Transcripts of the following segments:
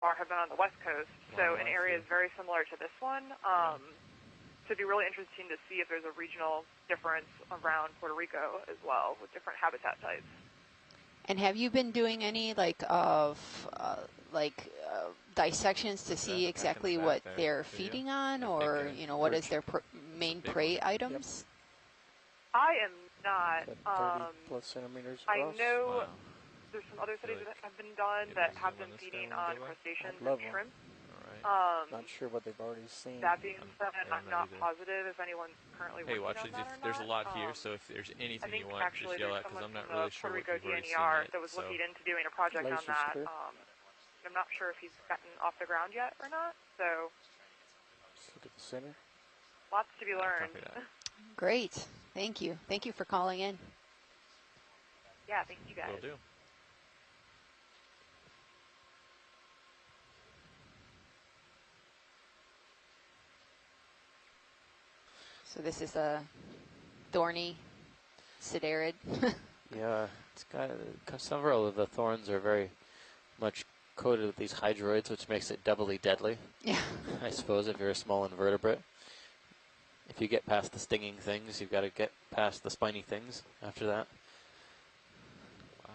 far have been on the west coast, so in areas very similar to this one. So it'd be really interesting to see if there's a regional difference around Puerto Rico as well, with different habitat types. And have you been doing any dissections to see exactly what they're feeding on, or what is their main prey items? I am not. 30 plus centimeters across. I know there's some other studies that have been done that have been feeding on crustaceans and shrimp. Not sure what they've already seen. That being said, I'm not positive if anyone's currently working on that or not. There's a lot here, so if there's anything you want, just yell out, because I'm not really sure Puerto what Rico you've already DNER seen that was looking into doing a project on that. I'm not sure if he's gotten off the ground yet or not, so. Let's look at the center. Lots to be learned. Great. Thank you. Thank you for calling in. Yeah, thank you guys. Will do. So this is a thorny siderid. Yeah, it's got several of the thorns are very much coated with these hydroids, which makes it doubly deadly. Yeah. I suppose if you're a small invertebrate. If you get past the stinging things, you've got to get past the spiny things after that. Wow.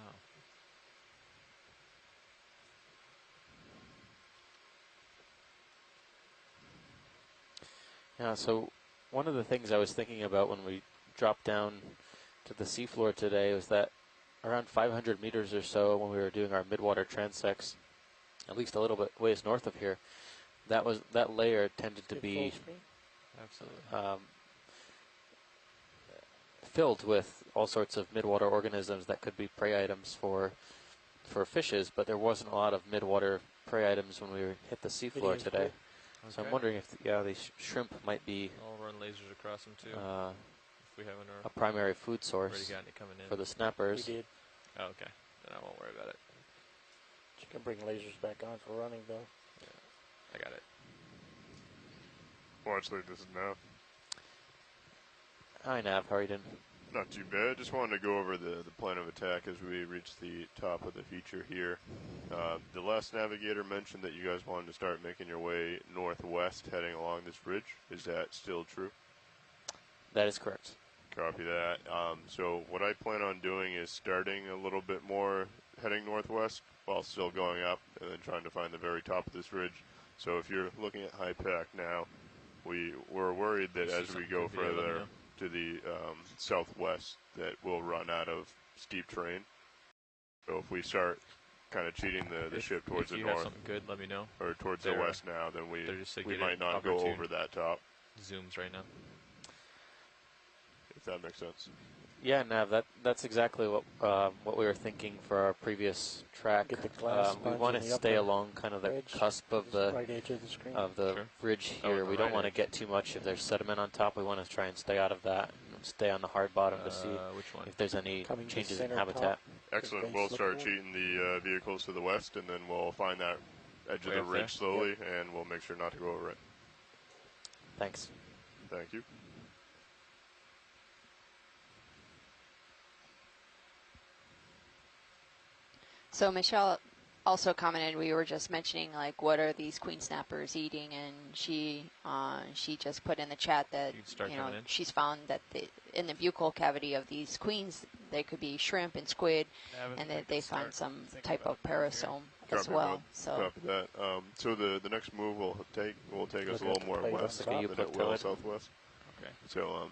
Yeah, so one of the things I was thinking about when we dropped down to the seafloor today was that around 500 meters or so, when we were doing our midwater transects, at least a little bit ways north of here, that layer tended to be filled with all sorts of midwater organisms that could be prey items for fishes, but there wasn't a lot of midwater prey items when we hit the seafloor today. So I'm wondering if, these shrimp might be I'll run lasers across them too. If we haven't a primary food source for the snappers. We did. Oh, okay. Then I won't worry about it. You can bring lasers back on for running, though. Yeah, I got it. Watch like this is Nav. Hi, Nav. How are you doing? Not too bad. Just wanted to go over the plan of attack as we reach the top of the feature here. The last navigator mentioned that you guys wanted to start making your way northwest heading along this ridge. Is that still true? That is correct. Copy that. So what I plan on doing is starting a little bit more heading northwest while still going up and then trying to find the very top of this ridge. So if you're looking at high pack now, we're worried that as we go further to the southwest that we'll run out of steep terrain. So if we start kind of cheating the ship towards the north, have something good, let me know. Or towards the west now, then we might not go over that top. Zooms right now. If that makes sense. Yeah, Nav, that's exactly what we were thinking for our previous track. We want to stay along kind of the cusp of the ridge here. We don't want to get too much if there's sediment on top. We want to try and stay out of that and stay on the hard bottom to see if there's any changes in habitat. Excellent. We'll start cheating the vehicles to the west, and then we'll find that edge of the ridge slowly, and we'll make sure not to go over it. Thanks. Thank you. So Michelle also commented, we were just mentioning like what are these queen snappers eating, and she just put in the chat that she's found that in the buccal cavity of these queens there could be shrimp and squid, and that they find some type of parasome as well. So that. So the next move will take us a little more west than it will southwest. Okay. So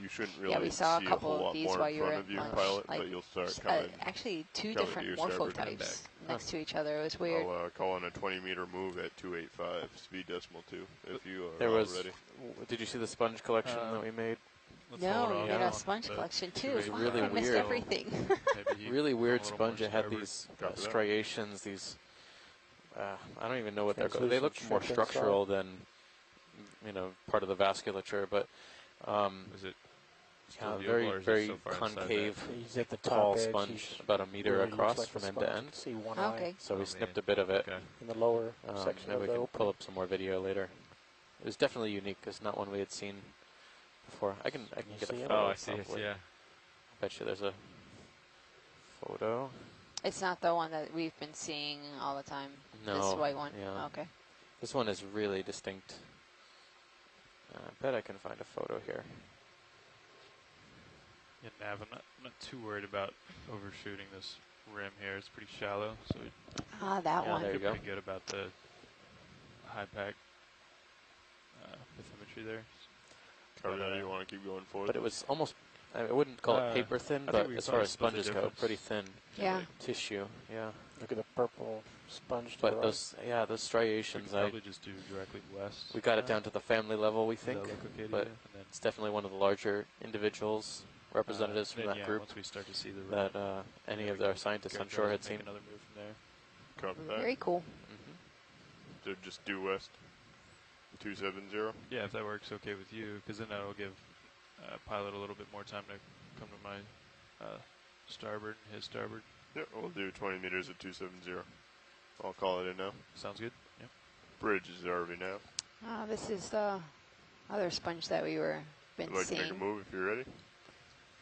you shouldn't really we saw see a couple whole lot of these more while in you were front of you, pilot, but you'll start coming. Actually, two different morphotypes next to each other. It was weird. I'll call on a 20-meter move at 285, speed decimal 2, if you are ready. Did you see the sponge collection that we made? No, we made a sponge collection too. It was really weird. Missed everything. Really weird sponge. It had these striations, these, I don't even know what they're called. They look more structural than, part of the vasculature, but is it very concave, tall sponge, about a meter across from end to end. Okay. So we snipped a bit of it. In the lower section and we can pull up some more video later. It was definitely unique. It's not one we had seen before. I can get a photo. Oh, I see it, yeah. I bet you there's a photo. It's not the one that we've been seeing all the time. No. This white one. Yeah. Okay. This one is really distinct. I bet I can find a photo here. Yeah, Nav, I'm not too worried about overshooting this rim here. It's pretty shallow, so that one. There you go. Pretty good about the high pack bathymetry there. Cover you want to keep going forward? But it was almost, I wouldn't call it paper thin, but as far as sponges go, pretty thin. Yeah. Tissue, yeah. Look at the purple sponge. But those striations, probably just do directly west. We got it down to the family level, we think, okay but it's definitely one of the larger individuals, representatives from that group once we start to see the that any of our scientists, I'm sure, had seen. Another move from there. Copy that. Very cool. So just due west, 270. Yeah, if that works okay with you, because then that'll give pilot a little bit more time to come to my starboard and his starboard. Yeah, we'll do 20 meters at 270. I'll call it in now. Sounds good. Yep. Bridge is ROV now. This is the other sponge that we were been seeing. Make a move if you're ready.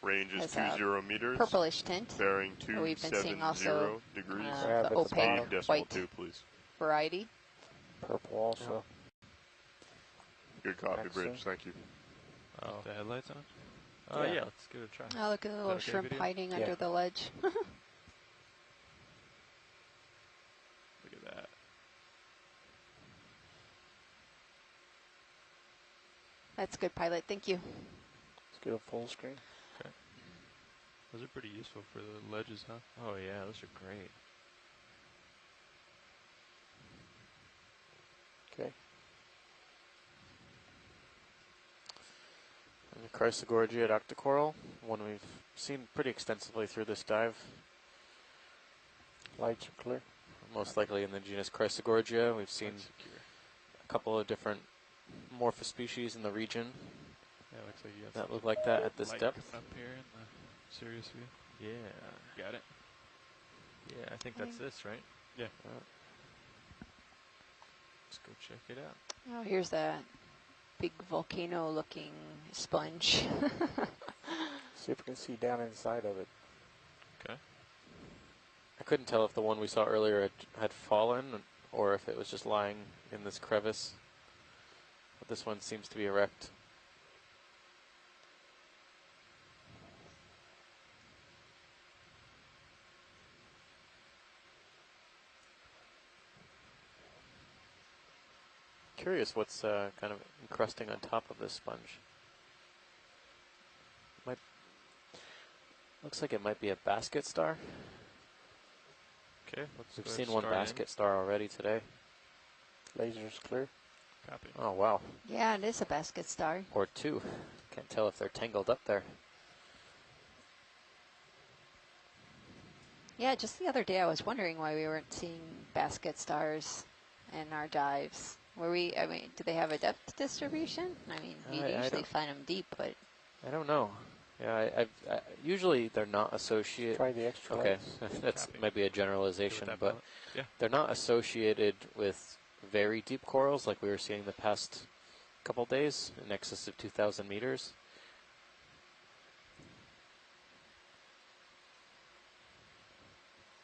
Range is 20 meters. Purplish tint. Bearing We've been seeing 270 also degrees. the opaque white 2, please. variety. Purple also. Good copy, Bridge. Thank you. Oh, the headlights on? Yeah, let's give it a try. Oh, look at the little shrimp hiding under the ledge. Look at that. That's good, pilot. Thank you. Let's get a full screen. Okay. Those are pretty useful for the ledges, huh? Oh yeah, those are great. Okay. And the Chrysogorgia octocoral, one we've seen pretty extensively through this dive. Lights are clear. Most likely in the genus Chrysogorgia. We've seen a couple of different morphospecies in the region looks like you got that look like that at this depth. Up here in the Sirius view. Yeah. Got it. Yeah, I think that's this, right? Yeah. Let's go check it out. Oh, here's that big volcano-looking sponge. See if we can see down inside of it. Okay. I couldn't tell if the one we saw earlier had fallen or if it was just lying in this crevice. But this one seems to be erect. Curious what's kind of encrusting on top of this sponge. Looks like it might be a basket star. Okay, we've seen one basket star already today. Lasers clear. Copy. Oh wow. Yeah, it is a basket star. Or two. Can't tell if they're tangled up there. Yeah, just the other day I was wondering why we weren't seeing basket stars in our dives. Were we, I mean, do they have a depth distribution? I mean, you usually find them deep, but... I don't know. Yeah, I usually they're not associated... Try the extra Okay, that's maybe a generalization, but yeah. They're not associated with very deep corals like we were seeing the past couple days, in excess of 2,000 meters.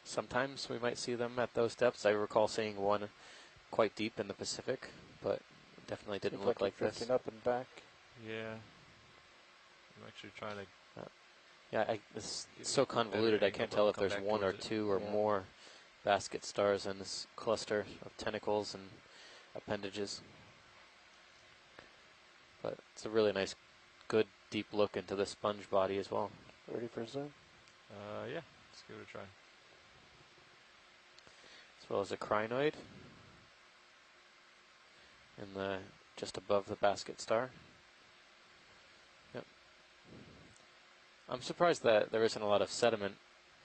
Sometimes we might see them at those depths. I recall seeing one quite deep in the Pacific, but definitely didn't look like this. Up and back. Yeah. I'm actually trying to... yeah, it's so convoluted, I can't tell if there's one or two or more basket stars in this cluster of tentacles and appendages. But it's a really nice, good, deep look into the sponge body as well. Ready for zoom? Yeah, let's give it a try. As well as a crinoid in the just above the basket star. Yep. I'm surprised that there isn't a lot of sediment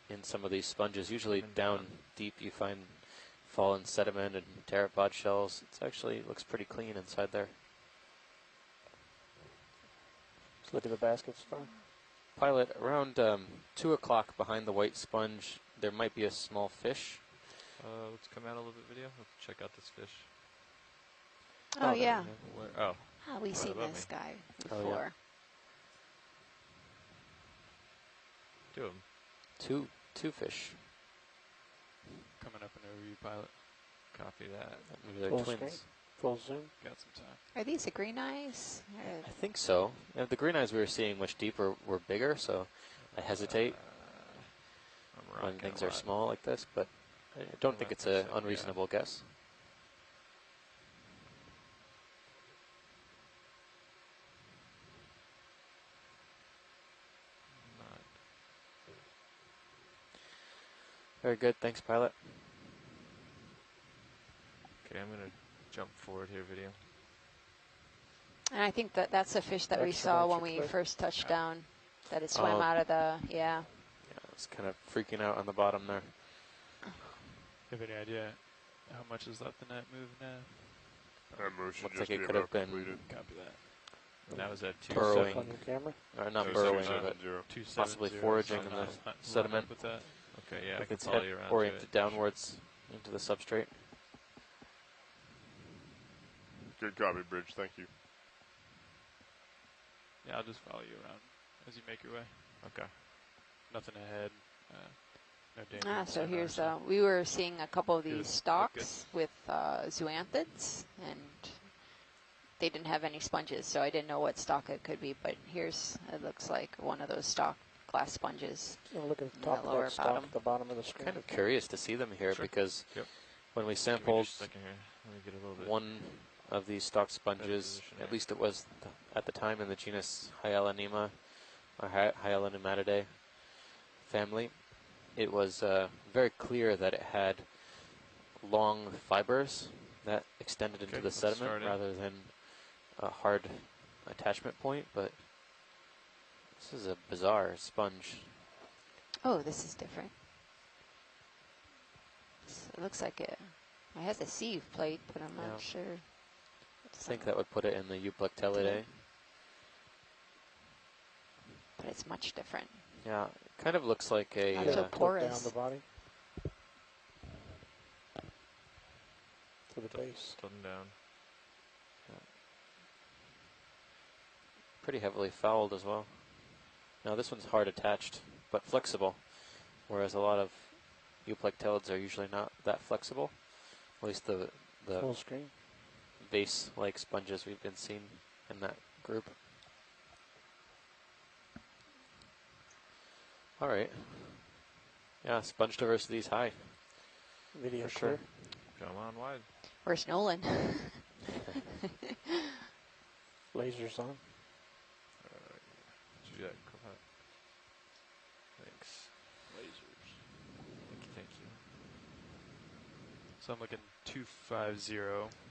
in some of these sponges. Usually down deep you find fallen sediment and pteropod shells. It actually looks pretty clean inside there. Let's look at the basket star. Pilot, around 2 o'clock behind the white sponge, there might be a small fish. Let's come out a little bit video. Let's check out this fish. Oh, yeah. Oh. Oh, we've seen this guy before. Oh, yeah. Two of them. Two fish. coming up in a review pilot. Copy that. Maybe they're Full twins. screen? Full zoom? Got some time. Are these the green eyes? I think so. The green eyes we were seeing much deeper were bigger, so I hesitate when things are small like this, but I don't think it's an unreasonable guess. Very good. Thanks, pilot. Okay, I'm going to jump forward here, video. And I think that that's a fish that we saw when we first touched down, that it swam out of the, Yeah, it's kind of freaking out on the bottom there. You have any idea how much is left in that move now? That move should Looks just like it be could have about been completed. Copy that. And that was at 2 burrowing. On your camera? Or not No, burrowing, 270. but possibly foraging in the sediment. With that. Okay, yeah, I With can its follow head you around oriented to it. downwards into the substrate. Good copy, Bridge. Thank you. Yeah, I'll just follow you around as you make your way. Okay. Nothing ahead. No danger. so here's, we were seeing a couple of these stalks with zoanthids, and they didn't have any sponges, so I didn't know what stalk it could be, but here's, it looks like one of those stalk glass sponges. Look at the top of that stalk at the bottom of the screen. Kind of curious to see them here because when we sampled one of these stalk sponges, at least it was at the time in the genus Hyalinema or Hyalinnematidae family, it was very clear that it had long fibers that extended into the sediment rather than a hard attachment point, but this is a bizarre sponge. Oh, this is different. It looks like it has a sieve plate, but I'm not sure. I think that would put it in the Euplectellidae. But it's much different. Yeah, it kind of looks like a... Not so porous. Down the body. To the base. Tilting down. Pretty heavily fouled as well. Now this one's hard attached, but flexible, whereas a lot of euplectellids are usually not that flexible. At least the full screen vase-like sponges we've been seeing in that group. All right. Yeah, sponge diversity is high. Video for sure. Come on wide. Where's Nolan? Lasers on. Did you do that? Thanks. Lasers. Thank you. So I'm looking 250.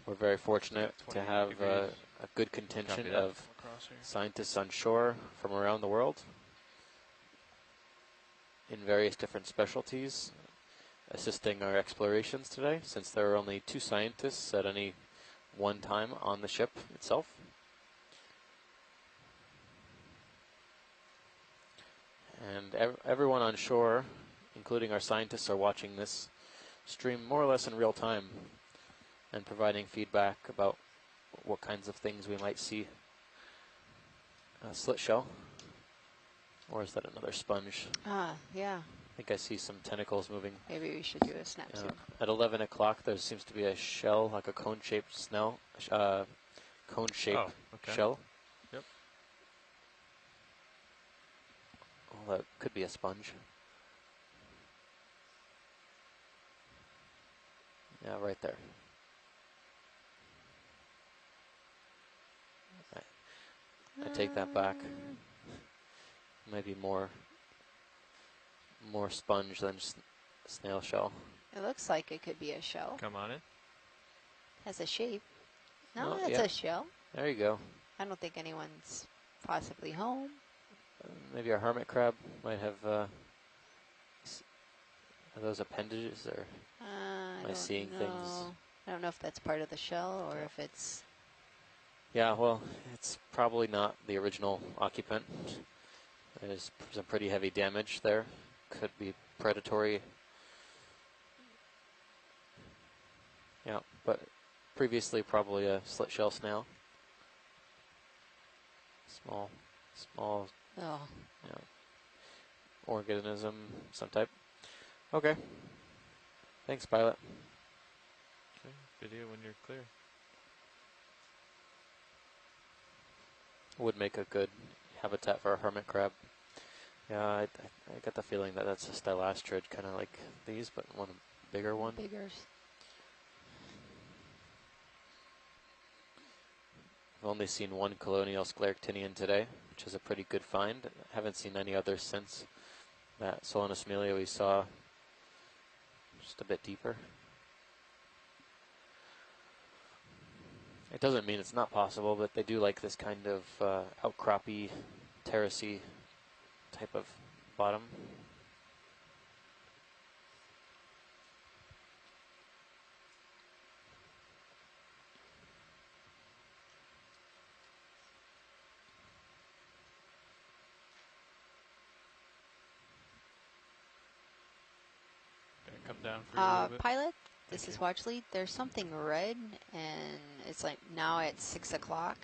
We're very fortunate to have a good contingent of scientists on shore from around the world in various different specialties assisting our explorations today, since there are only 2 scientists at any one time on the ship itself. And everyone on shore, including our scientists, are watching this stream more or less in real time and providing feedback about what kinds of things we might see. A slit shell. Or is that another sponge? Yeah. I think I see some tentacles moving. Maybe we should do a snap zoom. At 11 o'clock, there seems to be a shell, like a cone-shaped shell. Shell. Yep. Oh, that could be a sponge. Yeah, right there. I take that back. Maybe more sponge than snail shell. It looks like it could be a shell. Come on in. Has a shape. No, it's a shell. There you go. I don't think anyone's possibly home. Maybe our hermit crab might have are those appendages, or am I seeing things? I don't know if that's part of the shell or if it's... Yeah, well, it's probably not the original occupant. There's some pretty heavy damage there. Could be predatory. Yeah, but previously probably a slit shell snail. Small organism, some type. Okay. Thanks, pilot. Okay, video when you're clear. Would make a good habitat for a hermit crab. Yeah, I get the feeling that that's a stylastrid, kind of like these, but one bigger one. Biggers. I've only seen one colonial scleractinian today, which is a pretty good find. I haven't seen any others since that Solanus amelia we saw just a bit deeper. It doesn't mean it's not possible, but they do like this kind of outcroppy, terracey type of bottom. Come down for you a little bit. Pilot, this is watch lead. There's something red, and it's like now it's 6 o'clock.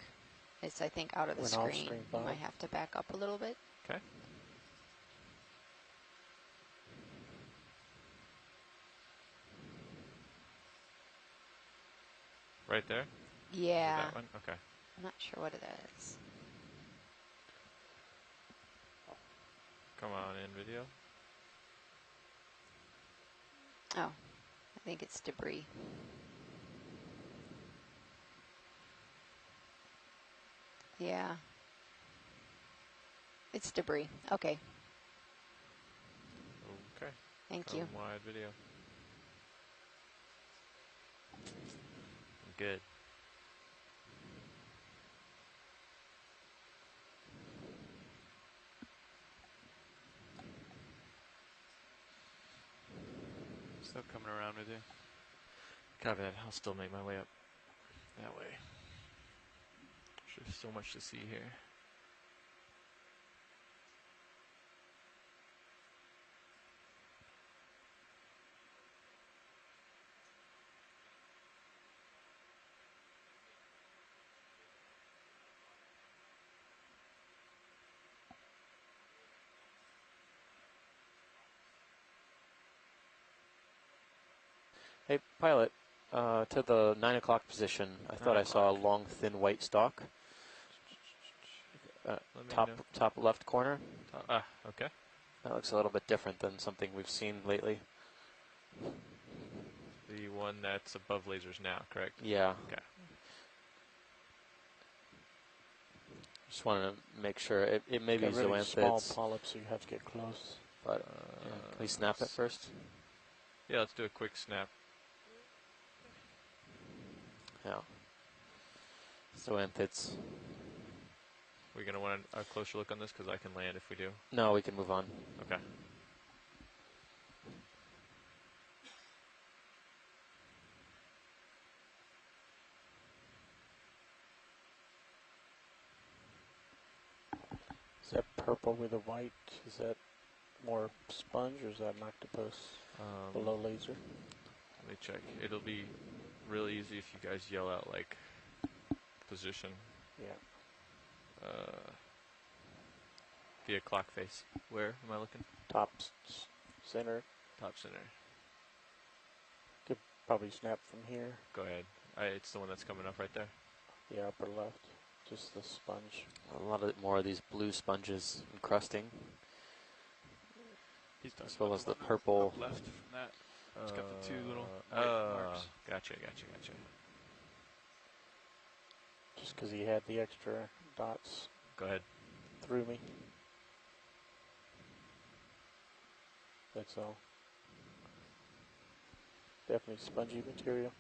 It's, I think, out of the screen. You might have to back up a little bit. Okay. Right there? Yeah. That one? Okay. I'm not sure what it is. Come on in, video. Oh, I think it's debris. Yeah. It's debris. Okay. Okay. Thank you. Wide video. Good. Still coming around with you. Copy that. I'll still make my way up that way. There's so much to see here. Hey, pilot, to the 9 o'clock position, I thought I saw a long, thin white stalk. Top left corner. Okay. That looks a little bit different than something we've seen lately. The one that's above lasers now, correct? Yeah. Okay. Just wanted to make sure. It may be really zoanthids. Small polyps, so you have to get close. But yeah. Can we snap it first? Yeah, let's do a quick snap. Yeah. Zoanthids. We're going to want a closer look on this because I can land if we do. No, we can move on. Okay. Is that purple with a white? Is that more sponge or is that an octopus below laser? Let me check. It'll be really easy if you guys yell out like position. Yeah. Via clock face. Where am I looking? Top center. Top center. Could probably snap from here. Go ahead. It's the one that's coming up right there. Yeah, upper left. Just the sponge. A lot more of these blue sponges encrusting. As well as the purple. Left from that. It's got the two little marks. Gotcha. Just because he had the extra dots. Go ahead. Threw me. That's all. Definitely spongy material.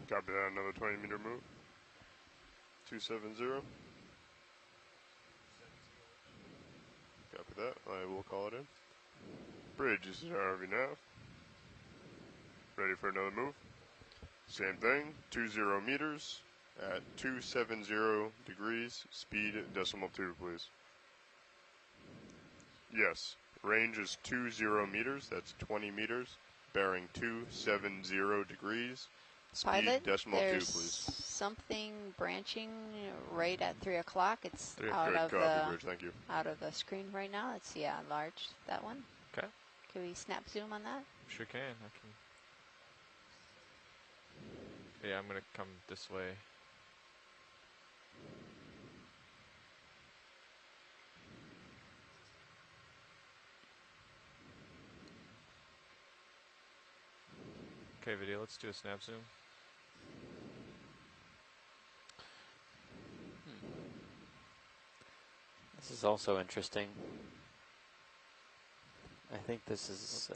Copy that, another 20-meter move. 270. Copy that, I will call it in. Bridge, this is our RV nav. Ready for another move. Same thing, 20 meters at 270 degrees, speed decimal 2, please. Yes, range is 20 meters, that's 20 meters, bearing 270 degrees. Pilot, decimal there's 2, please. something branching right at 3 o'clock. It's out of the Bridge, thank you. out of the screen right now. It's large, that one. Okay. Can we snap zoom on that? Sure can. I can. Yeah, I'm gonna come this way. Okay, video, let's do a snap zoom. This is also interesting. I think this is...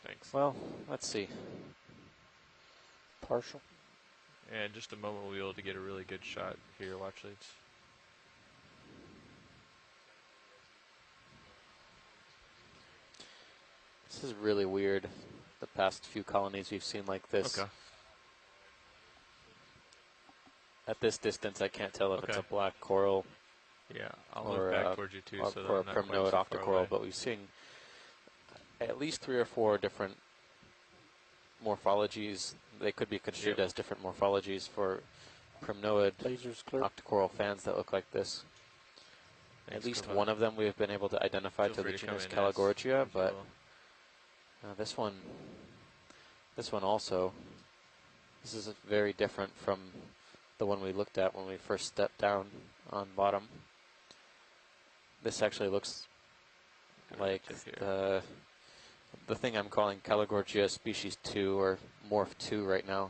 Thanks. Well, let's see. Partial. Yeah, in just a moment we'll be able to get a really good shot here. Watch it. This is really weird. The past few colonies we've seen like this. Okay. At this distance, I can't tell if it's a black coral. Yeah, I'll move back towards you too, so or a primnode octocoral. But we've seen at least 3 or 4 different morphologies. They could be construed as different morphologies for primnode octocoral fans that look like this. At least one of them we've been able to identify to the genus Calagorgia, but this one also. This is very different from the one we looked at when we first stepped down on bottom. This actually looks like the thing I'm calling Calagorgia species 2 or morph 2 right now.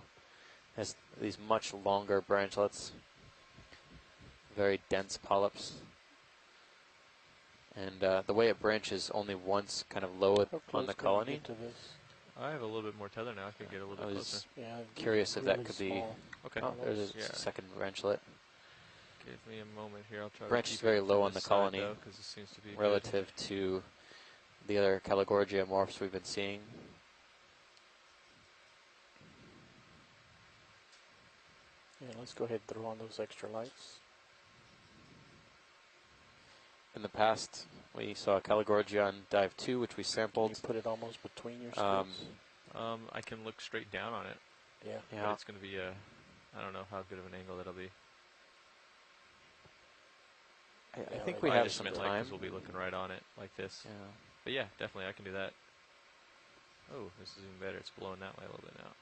Has these much longer branchlets, very dense polyps. And the way it branches only once kind of low on the colony. I have a little bit more tether now. I can get a little bit closer. Yeah, curious if that could be... Okay. Oh, there's a second branchlet. Give me a moment here. I'll try branch to is very low on the colony though, it seems to be relative to the other Calagorgia morphs we've been seeing. Yeah, let's go ahead and throw on those extra lights. In the past, we saw Calagorgia on dive 2, which we sampled. Can you put it almost between your screens? I can look straight down on it. Yeah. But it's going to be I don't know how good of an angle that'll be. I think we have some time. Because we'll be looking right on it like this. Yeah. But yeah, definitely I can do that. Oh, this is even better. It's blowing that way a little bit now.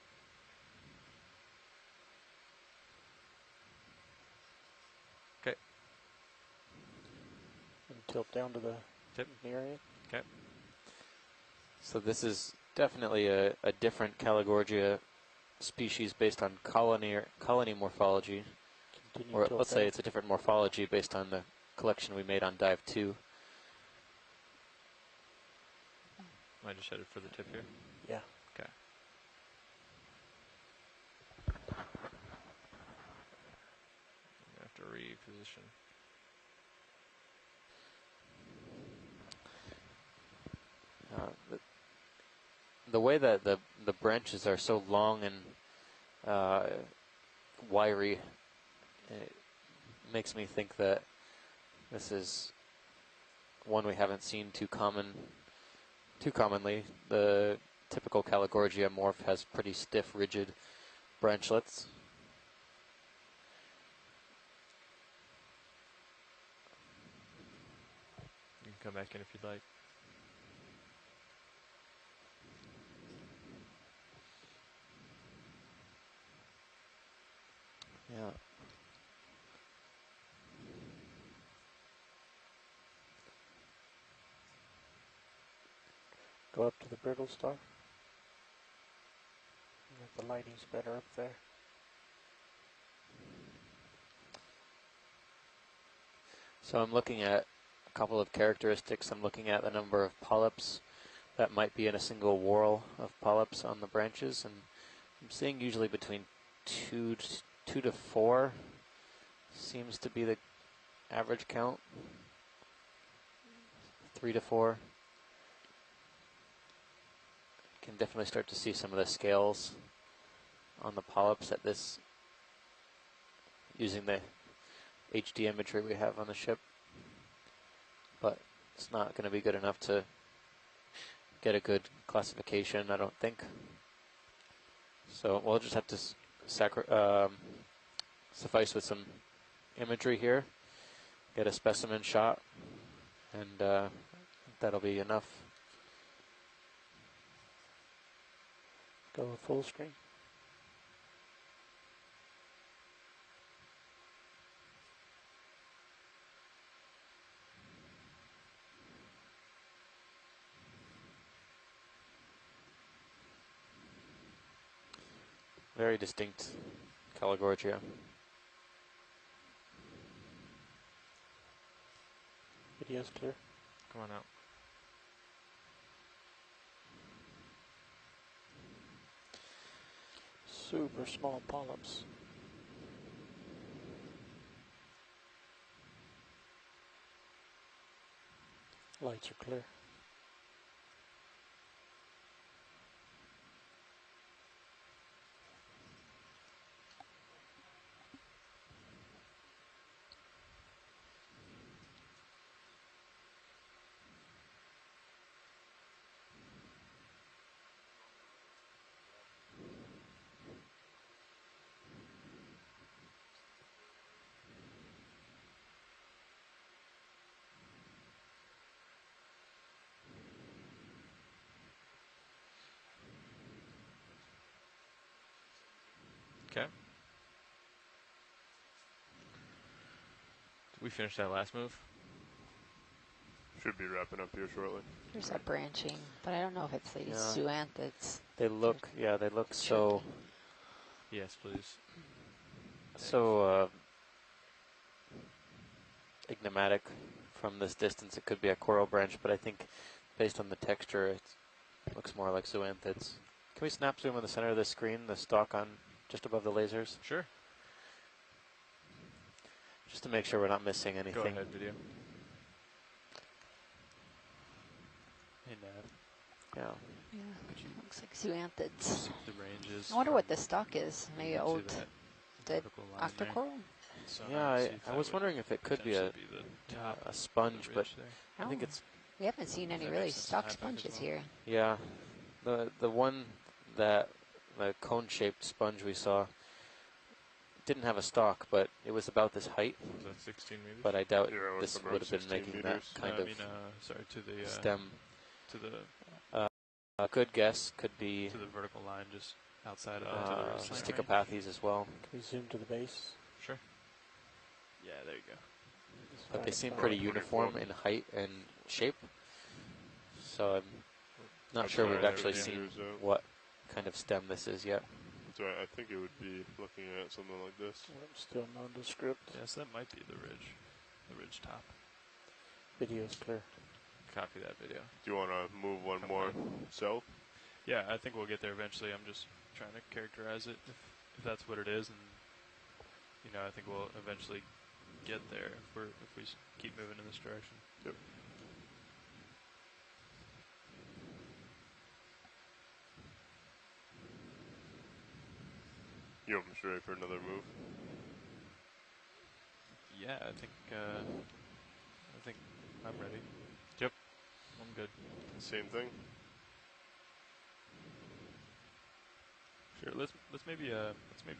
Okay. And tilt down to the tip near it. Okay. So this is definitely a different Calagorgia species based on colony morphology. Or let's say it's a different morphology based on the collection we made on dive 2. I just headed for the tip here? Yeah. Okay. I have to reposition. The way that the branches are so long and wiry, it makes me think that this is one we haven't seen too commonly. The typical Calagorgia morph has pretty stiff, rigid branchlets. You can come back in if you'd like. Yeah. Go up to the brittle star. The lighting's better up there. So I'm looking at a couple of characteristics. I'm looking at the number of polyps that might be in a single whorl of polyps on the branches, and I'm seeing usually between 2 to 4 seems to be the average count. 3 to 4. You can definitely start to see some of the scales on the polyps at this, using the HD imagery we have on the ship. But it's not going to be good enough to get a good classification, I don't think. So we'll just have to suffice with some imagery here, get a specimen shot, and that'll be enough. Go full screen. Very distinct Caligorgia. Video's clear. Come on out. Super small polyps. Lights are clear. Okay. Did we finish that last move? Should be wrapping up here shortly. There's a branching, but I don't know if it's these zoanthids. They look, yeah, they look so. Yes, please. So enigmatic from this distance. It could be a coral branch, but I think based on the texture, it looks more like zoanthids. Can we snap zoom in the center of the screen, the stalk on just above the lasers? Sure. Just to make sure we're not missing anything. Go ahead, video. Hey, Nav. Yeah. Looks like zoanthids. The ranges. I wonder what the stalk is. Maybe old dead octocoral. octocoral? So yeah, I was wondering if it could be a sponge, but I think it's... We haven't seen any really stalk sponges here. Yeah. The one that, the cone-shaped sponge we saw, didn't have a stalk, but it was about this height. Was that 16 meters? But I doubt this would have been making meters. that kind of sorry, to the stem. To the A good guess could be to the vertical line just outside of Sticopathes as well. Can we zoom to the base? Sure. Yeah, there you go. But they seem pretty uniform in height and shape. So I'm not sure we've actually seen what kind of stem this is yet. So I think it would be looking at something like this. Still nondescript. Yes, that might be the ridge top. Video's clear. Copy that video. Do you want to move one more south? Yeah, I think we'll get there eventually. I'm just trying to characterize it if that's what it is, and I think we'll eventually get there if we keep moving in this direction. Yep. You almost ready for another move? Yeah, I think I'm ready. Yep, I'm good. Same thing. Sure. Let's maybe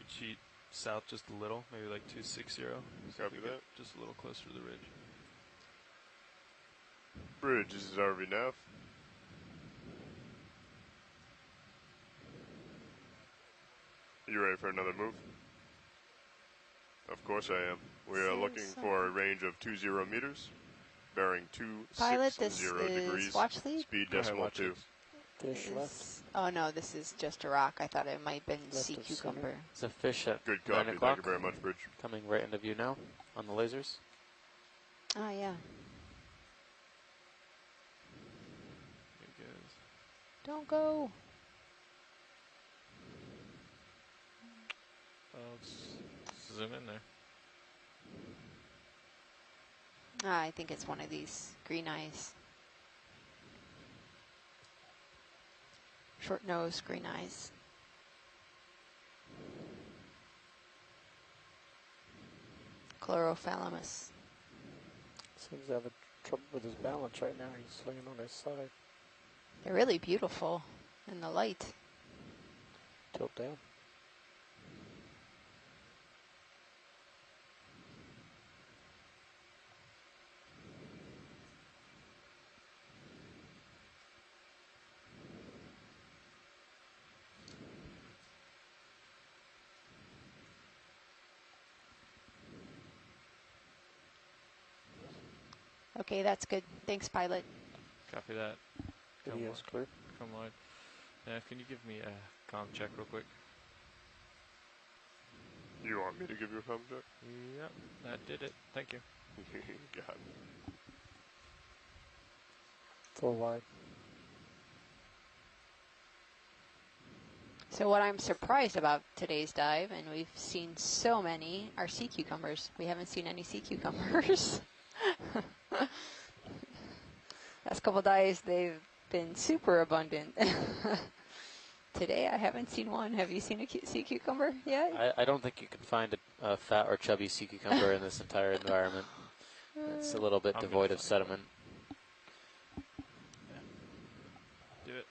cheat south just a little, maybe like 260. Copy that. Just a little closer to the ridge. Bridge, this is RV Nav. You ready for another move? Of course I am. We are looking for a range of 20 meters, bearing 260 degrees, watch lead? speed decimal 2. Fish left. Oh no, this is just a rock. I thought it might have been sea cucumber. It's a fish at Good 9 copy, o'clock. thank you very much, Bridge. Coming right into view now on the lasers. Oh yeah. Here it goes. Don't go. Zoom in there. I think it's one of these green eyes. Short nose, green eyes. Chlorophyllamus. Seems to have trouble with his balance right now. He's swinging on his side. They're really beautiful in the light. Tilt down. Okay, that's good. Thanks, pilot. Copy that. Video's clear. Come on. Can you give me a comm check real quick? You want me to give you a comm check? Yep, that did it. Thank you. Got it. Full wide. So what I'm surprised about today's dive, and we've seen so many, are sea cucumbers. We haven't seen any sea cucumbers. Last couple dives, they've been super abundant. Today, I haven't seen one. Have you seen a sea cucumber yet? I don't think you can find a fat or chubby sea cucumber in this entire environment. It's a little bit devoid of sediment. Do it.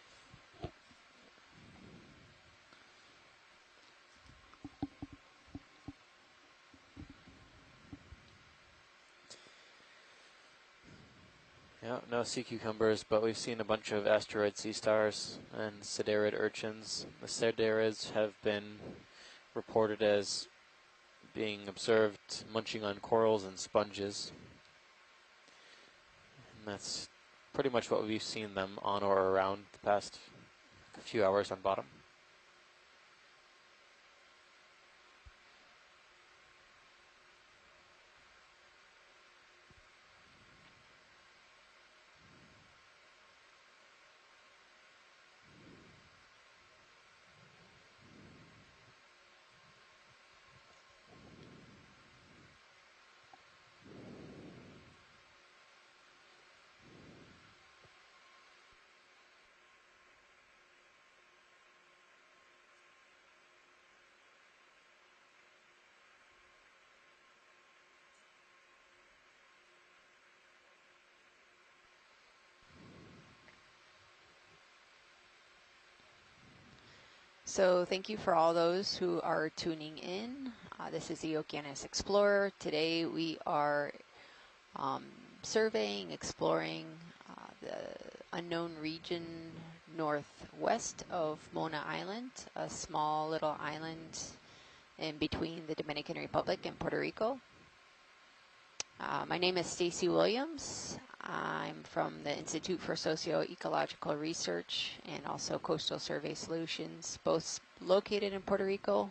Yeah, no sea cucumbers, but we've seen a bunch of asteroid sea stars and siderid urchins. The siderids have been reported as being observed munching on corals and sponges. And that's pretty much what we've seen them on or around the past few hours on bottom. So thank you for all those who are tuning in. This is the Okeanos Explorer. Today we are surveying, exploring the unknown region northwest of Mona Island, a small little island in between the Dominican Republic and Puerto Rico. My name is Stacy Williams. I'm from the Institute for Socio-Ecological Research and also Coastal Survey Solutions, both located in Puerto Rico.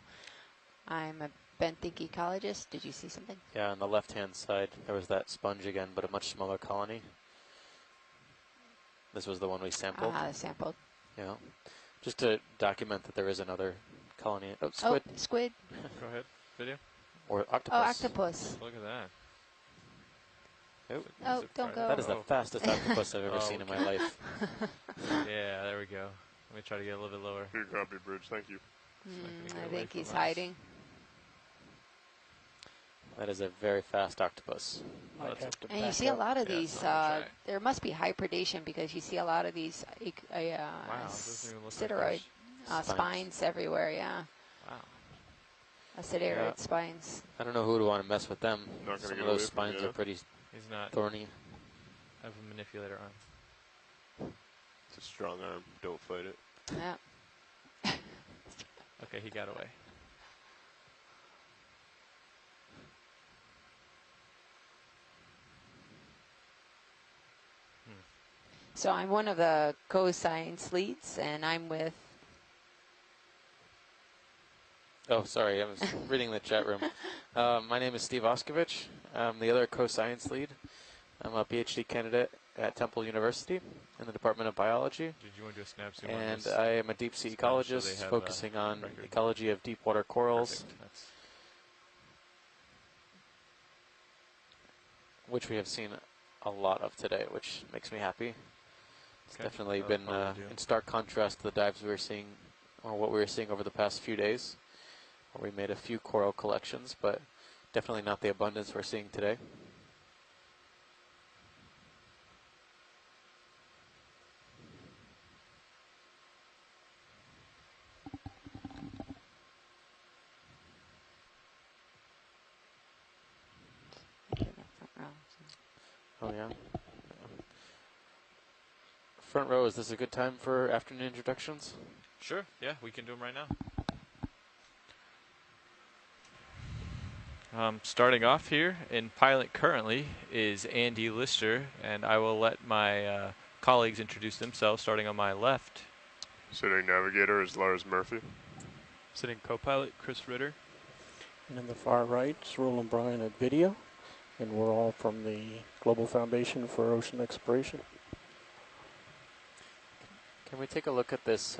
I'm a benthic ecologist. Did you see something? Yeah, on the left-hand side, there was that sponge again, but a much smaller colony. This was the one we sampled. Sampled. Yeah. Just to document that there is another colony. Oh, squid. Oh, squid. Go ahead. Video. Or octopus. Oh, octopus. Look at that. Oh, don't go. That is the fastest octopus I've ever seen in my life. Yeah, there we go. Let me try to get a little bit lower. Here, copy bridge. Thank you. I think he's hiding. That is a very fast octopus. And you see a lot of these, there must be high predation because you see a lot of these sideroid spines everywhere, yeah. Wow. Sideroid spines. I don't know who would want to mess with them. Some of those spines are pretty thorny. I have a manipulator arm. It's a strong arm. Don't fight it. Yeah. Okay, he got away. So I'm one of the co-science leads, and I'm with... Oh, sorry, I was reading the chat room. My name is Steve Oskovich. I'm the other co-science lead. I'm a PhD candidate at Temple University in the Department of Biology. Did you want to do a snap zoom and I am a deep sea ecologist focusing on ecology of deep water corals, which we have seen a lot of today, which makes me happy. It's definitely been in stark contrast to the dives we were seeing, or what we were seeing over the past few days, where we made a few coral collections, but definitely not the abundance we're seeing today. Oh, yeah. Front row, is this a good time for afternoon introductions? Sure, yeah, we can do them right now. Starting off here in pilot currently is Andy Lister, and I will let my colleagues introduce themselves, starting on my left. Sitting navigator is Lars Murphy. Sitting co-pilot Chris Ritter. And in the far right is Roland Bryan at video, and we're all from the Global Foundation for Ocean Exploration. Can we take a look at this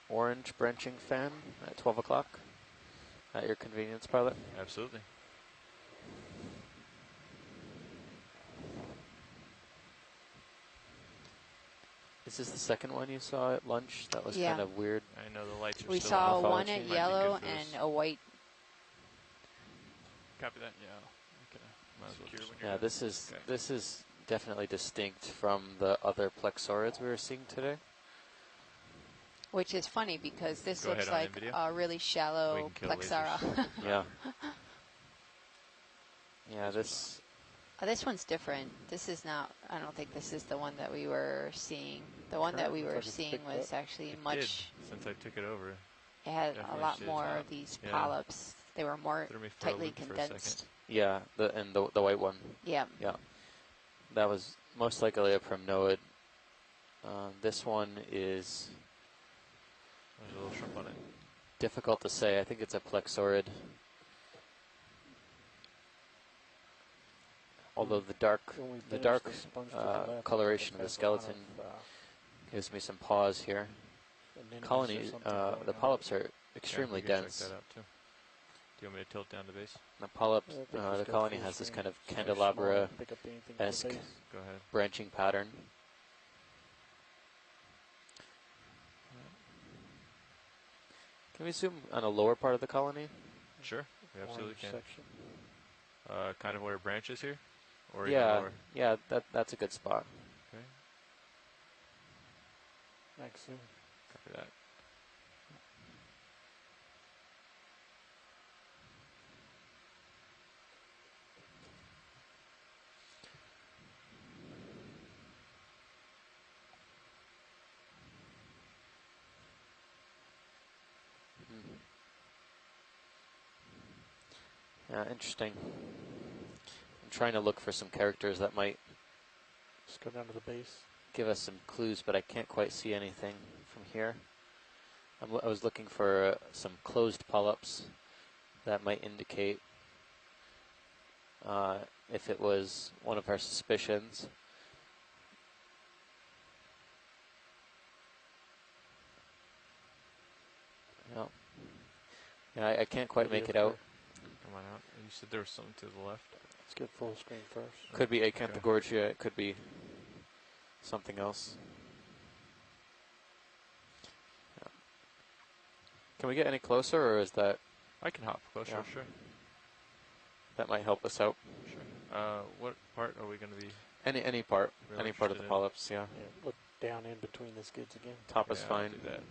orange branching fan at 12 o'clock at your convenience, pilot? Absolutely. Is this the second one you saw at lunch? That was kind of weird. I know the lights are We still saw on. one at yellow and a white. Copy that. Yeah. Yeah, this is definitely distinct from the other plexaurids we were seeing today. Which is funny because this looks like a really shallow plexara. Yeah. Yeah, this one's different. This is not, I don't think this is the one that we were seeing. The one that we were seeing was actually much. Since I took it over. It had a lot more of these polyps. They were more tightly condensed. Yeah, the white one. Yeah. Yeah. That was most likely a primnoid. This one is... There's a little shrimp on it. Difficult to say. I think it's a plexaurid. Although the dark coloration of the skeleton gives me some pause here. Colony, the polyps are extremely dense. Check that out too. Do you want me to tilt down the base? The polyps, the colony has this kind of candelabra-esque branching pattern. Can we zoom on a lower part of the colony? Sure, we absolutely can. Kind of where it branches here? Or yeah, that's a good spot. Okay. Next zoom. Copy that. Yeah, interesting. I'm trying to look for some characters that might just go down to the base, give us some clues, but I can't quite see anything from here. I was looking for some closed polyps that might indicate if it was one of our suspicions. No. Yeah, I can't quite make it out. Come on out. You said there was something to the left. Let's get full screen first. Could be Acanthogorgia. It could be something else. Yeah. Can we get any closer, or is that... I can hop closer, sure. That might help us out. Sure. What part are we going to be... Any part. Any part of the polyps, yeah. Look down in between the skids again. Top is fine. I'll do that.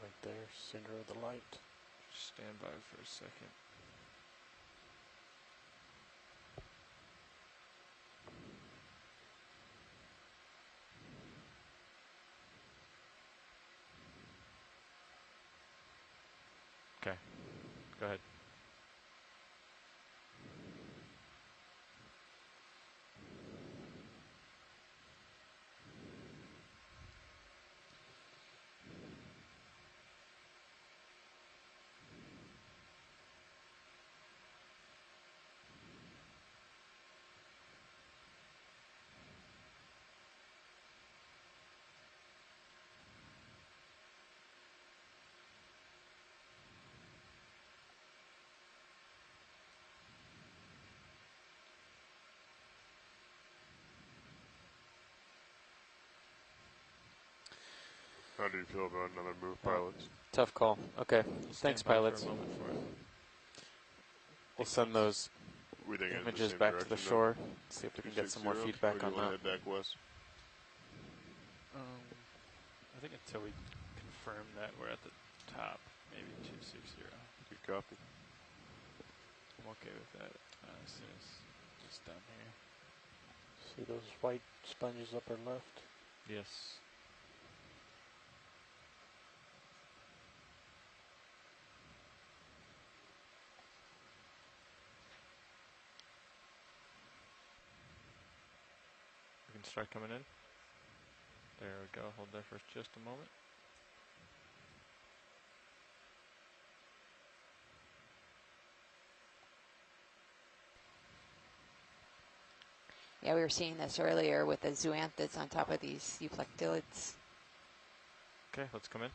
Right there, center of the light. Stand by for a second. Okay, go ahead. How do you feel about another move, pilots? Tough call. Okay. Thanks, pilots. We'll send those images back to the shore. See if we can get some more feedback on that. Head back west? I think until we confirm that we're at the top, maybe 260. Good copy. I'm okay with that as soon as it's done here. See those white sponges upper left? Yes. and start coming in. There we go. Hold there for just a moment. Yeah, we were seeing this earlier with the zoanthids on top of these euplectilids. Okay, let's come in.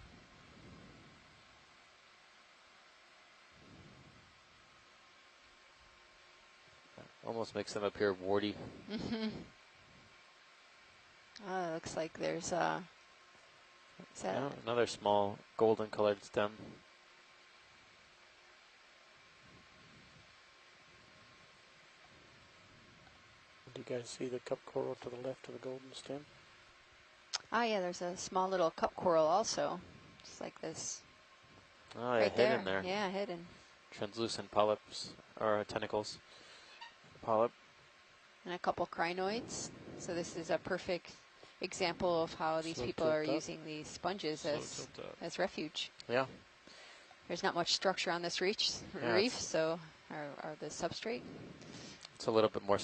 Almost makes them appear warty. Mm-hmm. Oh, it looks like there's another small golden colored stem. Do you guys see the cup coral to the left of the golden stem? Oh yeah, there's a small little cup coral also. Just like this. Oh yeah, right hidden there. Yeah, hidden. Translucent polyps, or tentacles. Polyp. And a couple crinoids. So this is a perfect example of how these people are using these sponges as refuge. Yeah. There's not much structure on this reef, so or the substrate. It's a little bit more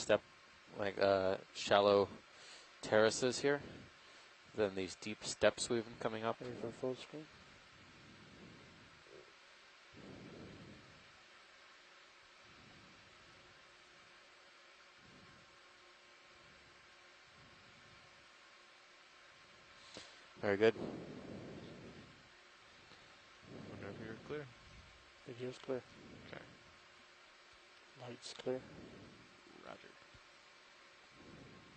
shallow terraces here than these deep steps we've been coming up. Ready for full screen? Very good. Wonder if you're clear. Video's clear. Okay. Lights clear. Roger.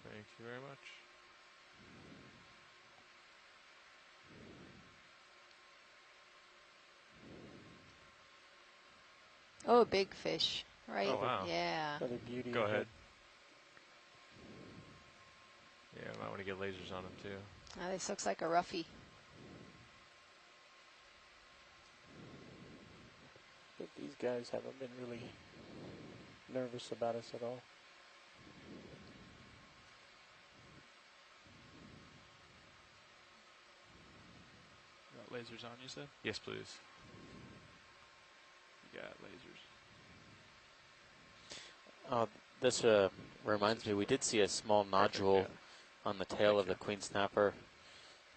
Thank you very much. Oh, big fish, right? Oh, wow. Yeah. Another beauty. Go ahead. Yeah, I might want to get lasers on them too. Oh, this looks like a roughie. But these guys haven't been really nervous about us at all. Got lasers on, you said? Yes, please. You got lasers. This reminds me, we did see a small nodule on the tail of the queen snapper.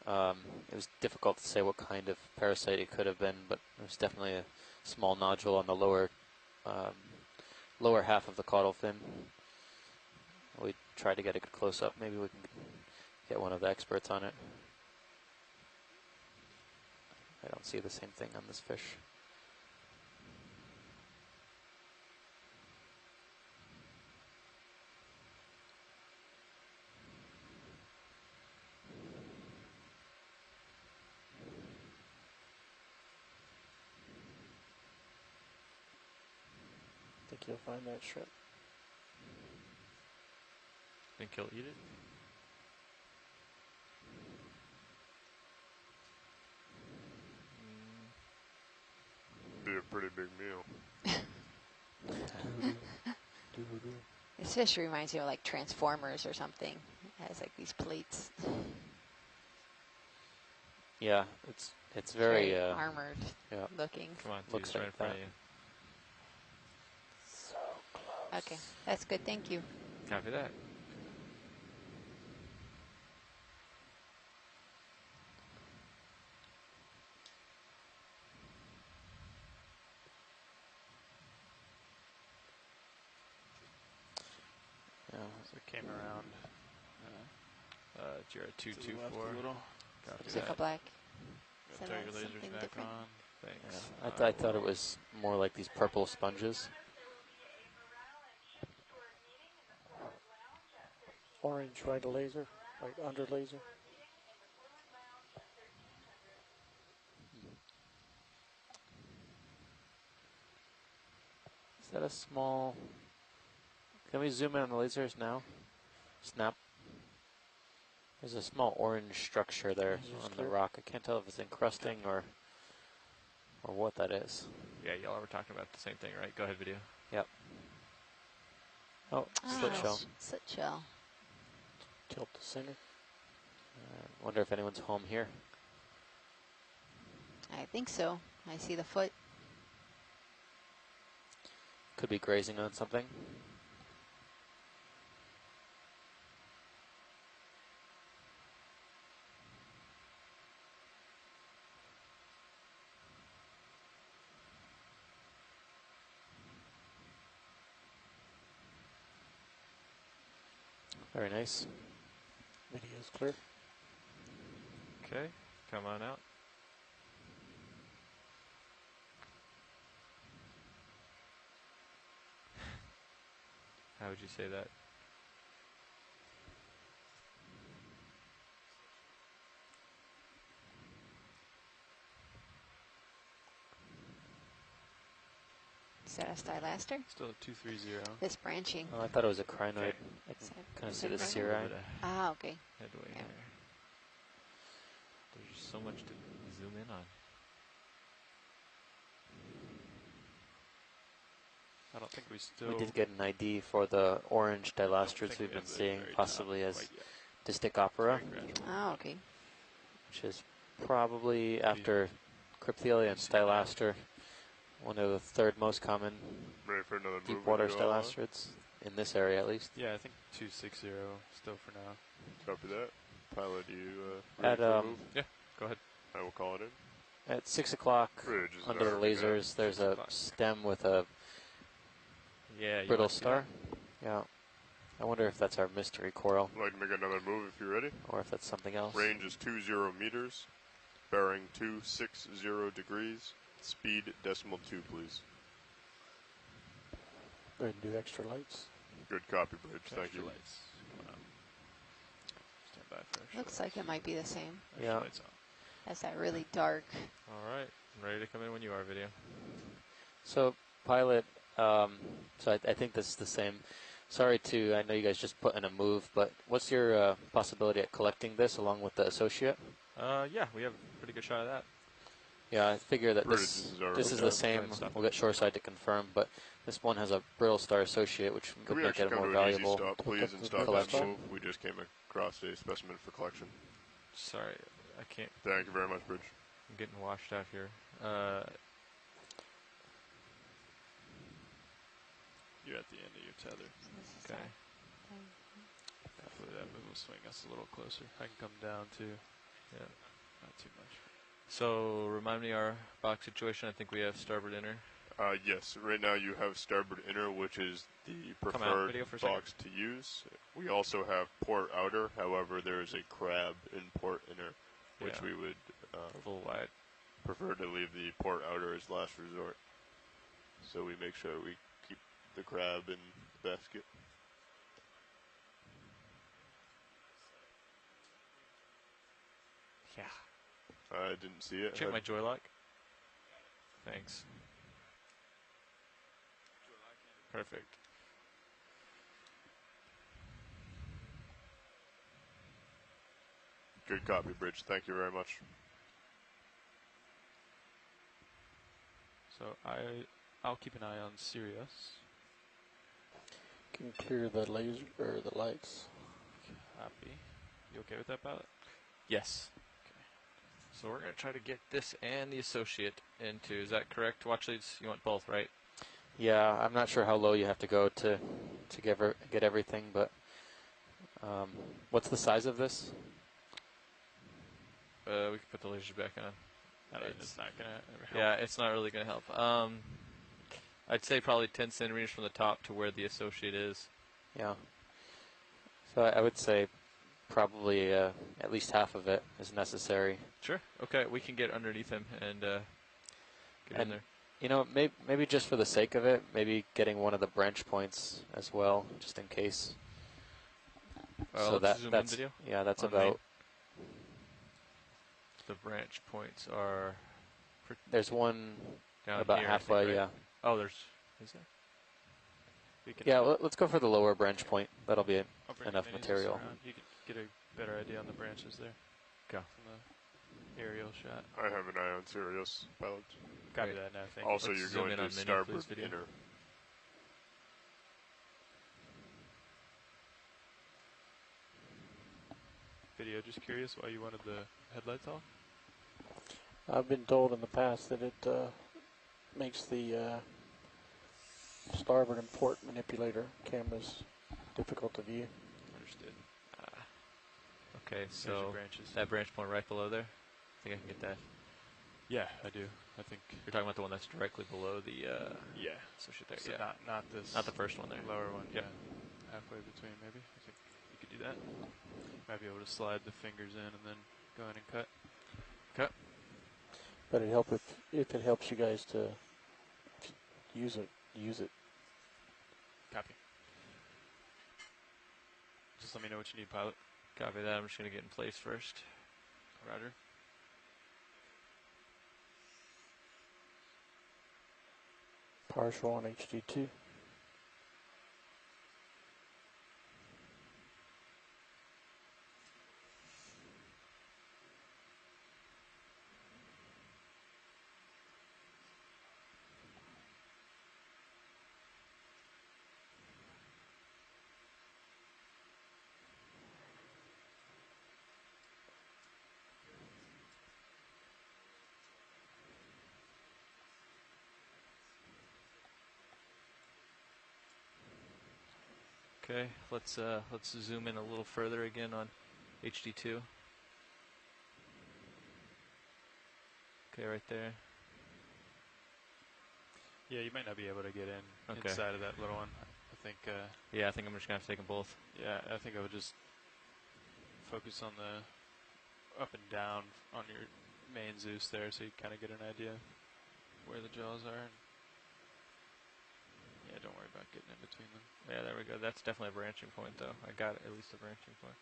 It was difficult to say what kind of parasite it could have been, but it was definitely a small nodule on the lower half of the caudal fin. We tried to get a good close-up. Maybe we can get one of the experts on it. I don't see the same thing on this fish. Think you'll find that shrimp? Think he'll eat it? Be a pretty big meal. This fish reminds me of like Transformers or something. It has like these plates. Yeah, it's very armored looking. Come on, looks right like in front of you. So close. Okay, that's good. Thank you. Copy that. Yeah. So it came around. You're at 224. A little. Copy Pacific that. Black. Turn your lasers back different? on. Thanks. Yeah. I thought it was more like these purple sponges. Orange right laser, right under laser. Is that a small... Can we zoom in on the lasers now? Snap. There's a small orange structure there on the rock. I can't tell if it's encrusting or what that is. Yeah, y'all were talking about the same thing, right? Go ahead, video. Yep. Oh, slit shell. Slit shell. Tilt the center. Wonder if anyone's home here. I think so. I see the foot. Could be grazing on something. Very nice. Video's clear. Okay, come on out. How would you say that? Is that a stylaster? Still a 230. This branching. Oh, I thought it was a crinoid. Okay. I can kind of see the cirri. Ah, okay. Headway there. There's so much to zoom in on. I don't think we still... We did get an ID for the orange dilastrids we've been seeing, possibly as distic opera. Ah, okay. Which is probably, after Crypthelia and stylaster, one of the third most common deepwater stylastrids in this area, at least. Yeah, I think 260 still for now. Copy that. Pilot, do you at yeah, go ahead. I will call it in. At 6 o'clock, under the lasers, there's a stem with a brittle star. Yeah. I wonder if that's our mystery coral. I'd like to make another move if you're ready. Or if that's something else. Range is 20 meters. Bearing 260 degrees. Speed decimal 2, please. Go ahead and do extra lights. Good copy, Bridge. Thank you. Lights. Stand by for extra Looks like it might be the same. Yeah. lights on. That's that really dark. All right, I'm ready to come in when you are, video. So, pilot, so I think this is the same. Sorry I know you guys just put in a move, but what's your possibility at collecting this along with the associate? Yeah, we have a pretty good shot of that. Yeah, I figure that Bridge this is the same. We'll get shoreside to confirm, but this one has a brittle star associate, which could make it a more valuable stop, please, and stop collection. that move. We just came across a specimen for collection. Sorry, I can't. Thank you very much, Bridge. I'm getting washed out here. You're at the end of your tether. Okay. Hopefully that move will swing us a little closer. I can come down too. Yeah. Not too much. So, remind me our box situation. I think we have starboard inner. Yes, right now you have starboard inner, which is the preferred box to use. We also have port outer. However, there is a crab in port inner, which we would full wide prefer to leave the port outer as last resort. So we make sure we keep the crab in the basket. Yeah. I didn't see it. Check my joy lock. Thanks. Perfect. Good copy, Bridge. Thank you very much. So I'll keep an eye on Sirius. Can clear the laser or the lights. Copy. You okay with that, pilot? Yes. So we're going to try to get this and the associate into, is that correct? Watch leads, you want both, right? Yeah, I'm not sure how low you have to go to get everything, but what's the size of this? We can put the lasers back on. It's not going to help. Yeah, it's not really going to help. I'd say probably 10 centimeters from the top to where the associate is. Yeah. So I would say probably at least half of it is necessary. Sure. Okay, we can get underneath him and get in there. You know, maybe just for the sake of it, maybe getting one of the branch points as well, just in case. So that's video? Yeah, that's about. about. The branch points are. There's one down about here, halfway. right? Yeah. Oh, is there? Yeah, let's go for the lower branch point. That'll be enough material. You can get a better idea on the branches there. Go. From the aerial shot. I have an eye on Sirius, pilot. Copy that now, thank Also, you. you're Zoom going in to on mini, starboard please, video. inner. Video, just curious why you wanted the headlights off? I've been told in the past that it makes the starboard and port manipulator cameras difficult to view. Understood. Okay, so that branch point right below there, I think I can get that. Yeah, I do. I think you're talking about the one that's directly below the associate there. So yeah, not this. Not the first one there. Lower one. Yep. Yeah, halfway between maybe. I think you could do that. Might be able to slide the fingers in and then go in and cut. Okay. But it help if it helps you guys to use it. Copy. Just let me know what you need, pilot. Copy that. I'm just going to get in place first. Roger. Partial on HD2. Okay, let's zoom in a little further again on HD2. Okay, right there. Yeah, you might not be able to get in inside of that little one. I think. Yeah, I think I'm just gonna have to take them both. Yeah, I think I would just focus on the up and down on your main Zeus there, so you kind of get an idea where the jaws are. Yeah, don't worry about getting in between them. Yeah, there we go. That's definitely a branching point, though. I got at least a branching point.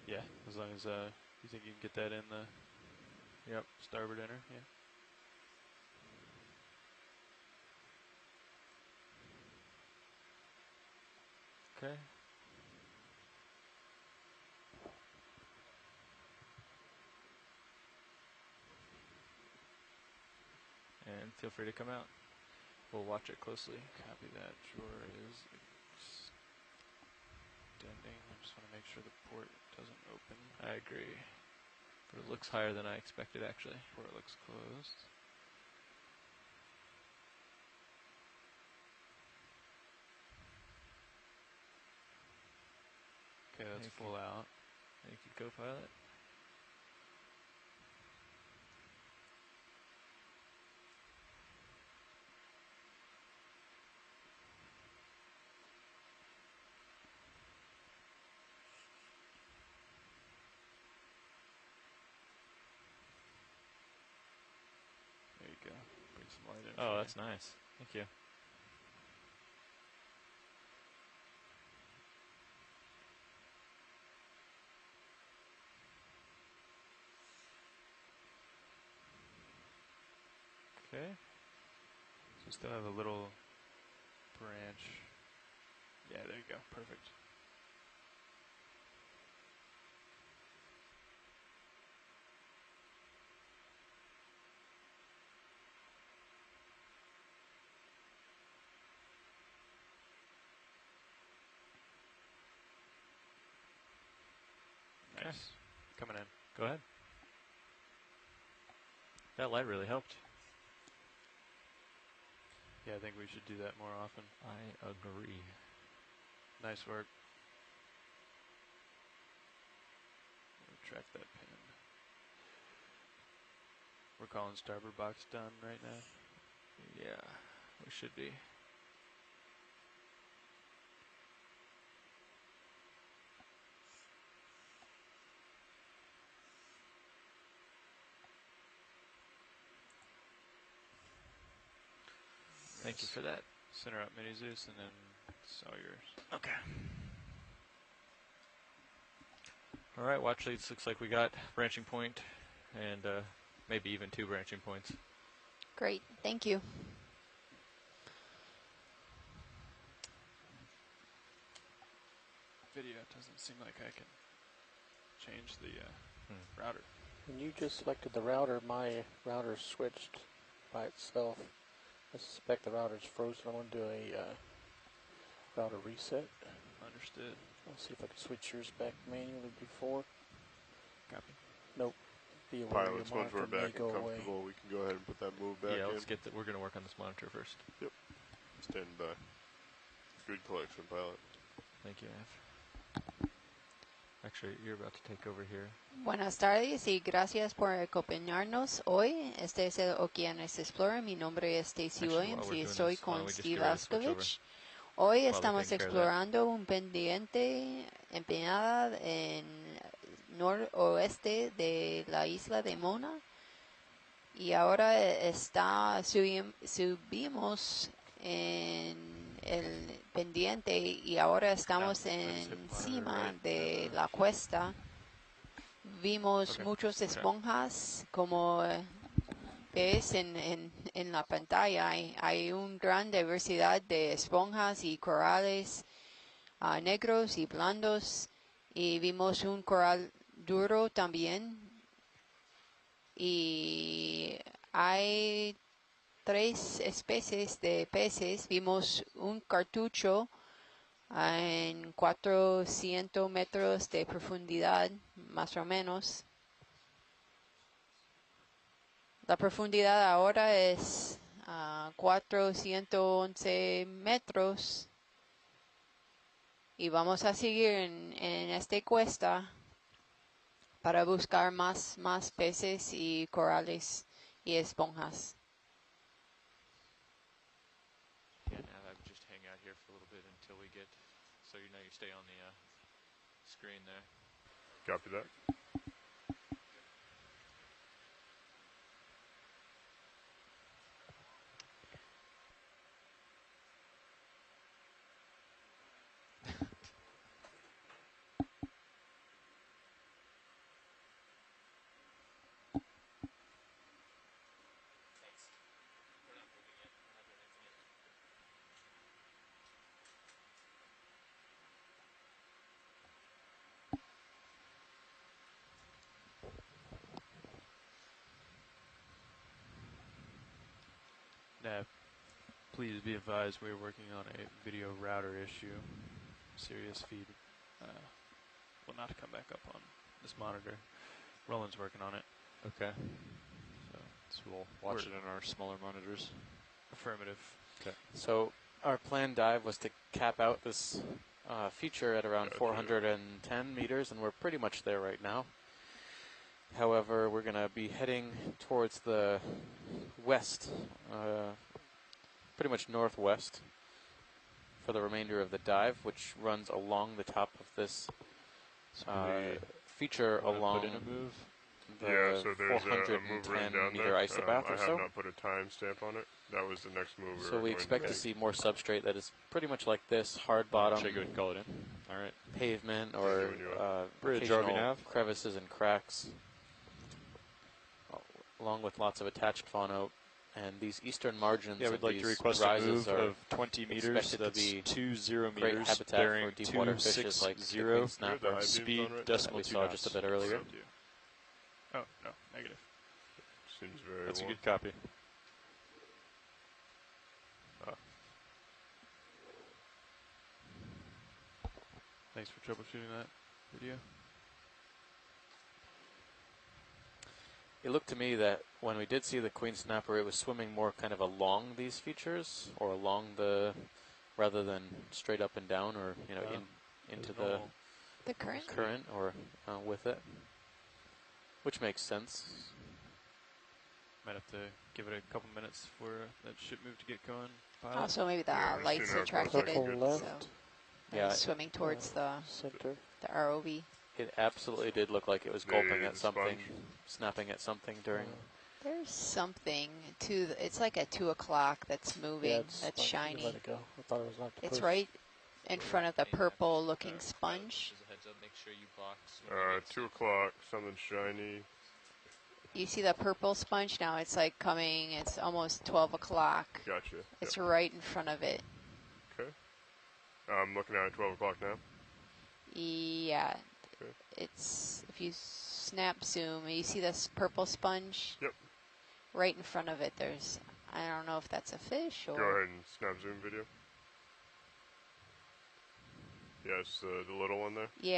Yeah, as long as you think you can get that in the starboard inner. Yeah. Okay. And feel free to come out. We'll watch it closely. Copy that. Drawer is extending. I just want to make sure the port doesn't open. I agree. But it looks higher than I expected, actually. Port looks closed. Okay, that's full out. Thank you, co-pilot. There you go. Bring some light in. Oh, that's nice. Thank you. Okay. So still have a little branch. Yeah, there you go. Perfect. Nice. Coming in. Go ahead. That light really helped. Yeah, I think we should do that more often. I agree. Nice work. Track that pin. We're calling starboard box done right now. Yeah, we should be. Thank you for that. Center up Mini Zeus, and then it's all yours. Okay. All right, watch leads. Looks like we got branching point and maybe even 2 branching points. Great, thank you. Video doesn't seem like I can change the router. When you just selected the router, my router switched by itself. I suspect the router's frozen. I want to do a router reset. Understood. I'll see if I can switch yours back manually before. Copy. Nope. Be aware Pilots, once we're back and comfortable, we can go ahead and put that move back in. Yeah, let's get that. We're going to work on this monitor first. Yep. Stand by. Good collection, pilot. Thank you, F. Actually, you're about to take over here. Buenas tardes y gracias por acompañarnos hoy. Este es el Okeanos Explorer. Mi nombre es Stacy Williams y estoy con Steve Askovich. Hoy estamos explorando un pendiente empinada en noroeste de la isla de Mona y ahora subimos en el pendiente y ahora estamos encima de la cuesta. Vimos muchas esponjas como ves en la pantalla. Hay una gran diversidad de esponjas y corales negros y blandos, y vimos un coral duro también, y hay 3 especies de peces. Vimos un cartucho en 400 metros de profundidad, más o menos. La profundidad ahora es 411 metros. Y vamos a seguir en esta cuesta para buscar más peces y corales y esponjas. Yeah, now I would just hang out here for a little bit until we get, so you know you stay on the screen there. Copy that. Please be advised we are working on a video router issue. Serious feed will not come back up on this monitor. Roland's working on it. Okay. So we'll watch it on our smaller monitors. Affirmative. Okay. So our planned dive was to cap out this feature at around 410 meters, and we're pretty much there right now. However, we're going to be heading towards the west, pretty much northwest, for the remainder of the dive, which runs along the top of this feature along the so there's a move right down meter there. isobath or so. I have not put a timestamp on it. That was the next move. So we expect to see more substrate that is pretty much like this, hard bottom, should I go ahead and call it in? All right. Pavement, or bridge occasional crevices and cracks, along with lots of attached fauna. And these eastern margins, we'd like to request a move of 20 meters. So that's 20 meters, habitat bearing for deepwater fishes like 260, snapper, speed decimal we 2 saw knots. just a bit earlier. Oh, no, negative. Seems very That's warm. a good copy. Thanks for troubleshooting that video. It looked to me that when we did see the queen snapper, it was swimming more kind of along these features, or along the, rather than straight up and down, or into the current, or with it, which makes sense. Might have to give it a couple minutes for that ship move to get going. Also, maybe the lights attracted it, so swimming towards the center, the ROV. It absolutely did look like it was gulping at something, snapping at something during. There's something too. It's like at 2 o'clock that's moving. That's shiny. Let it go. I thought it was not it's right in front of the purple-looking sponge. Just a heads up, make sure you box. 2 o'clock, something shiny. You see the purple sponge now? It's like coming. It's almost 12 o'clock. Gotcha. It's right in front of it. Okay. I'm looking at it 12 o'clock now. Yeah. Okay. It's, if you snap zoom, you see this purple sponge? Yep. Right in front of it, there's, I don't know if that's a fish or... Go ahead and snap zoom video. Yeah, it's the little one there. Yeah.